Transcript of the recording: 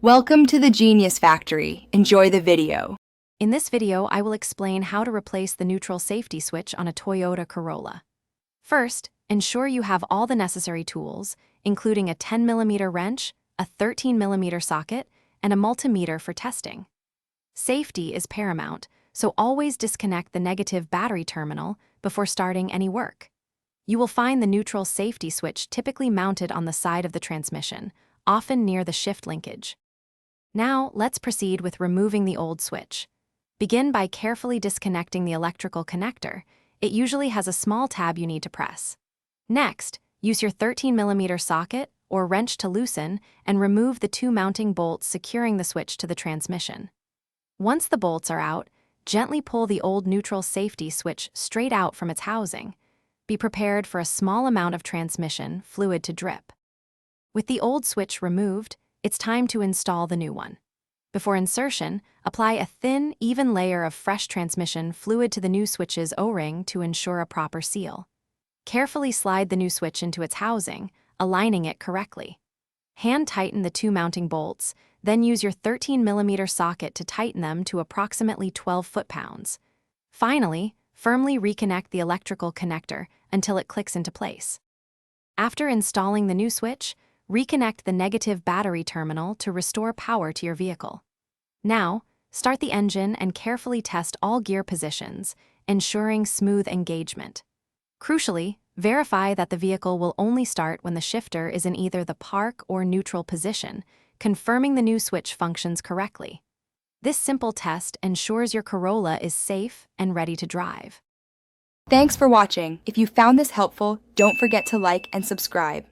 Welcome to the Genius Factory. Enjoy the video. In this video, I will explain how to replace the neutral safety switch on a Toyota Corolla. First, ensure you have all the necessary tools, including a 10mm wrench, a 13mm socket, and a multimeter for testing. Safety is paramount, so always disconnect the negative battery terminal before starting any work. You will find the neutral safety switch typically mounted on the side of the transmission, often near the shift linkage. Now, let's proceed with removing the old switch. Begin by carefully disconnecting the electrical connector. It usually has a small tab you need to press. Next, use your 13mm socket or wrench to loosen and remove the two mounting bolts securing the switch to the transmission. Once the bolts are out, gently pull the old neutral safety switch straight out from its housing. Be prepared for a small amount of transmission fluid to drip. With the old switch removed, it's time to install the new one. Before insertion, apply a thin, even layer of fresh transmission fluid to the new switch's O-ring to ensure a proper seal. Carefully slide the new switch into its housing, aligning it correctly. Hand tighten the two mounting bolts, then use your 13mm socket to tighten them to approximately 12 foot-pounds. Finally, firmly reconnect the electrical connector until it clicks into place. After installing the new switch, reconnect the negative battery terminal to restore power to your vehicle. Now, start the engine and carefully test all gear positions, ensuring smooth engagement. Crucially, verify that the vehicle will only start when the shifter is in either the park or neutral position, confirming the new switch functions correctly. This simple test ensures your Corolla is safe and ready to drive. Thanks for watching. If you found this helpful, don't forget to like and subscribe.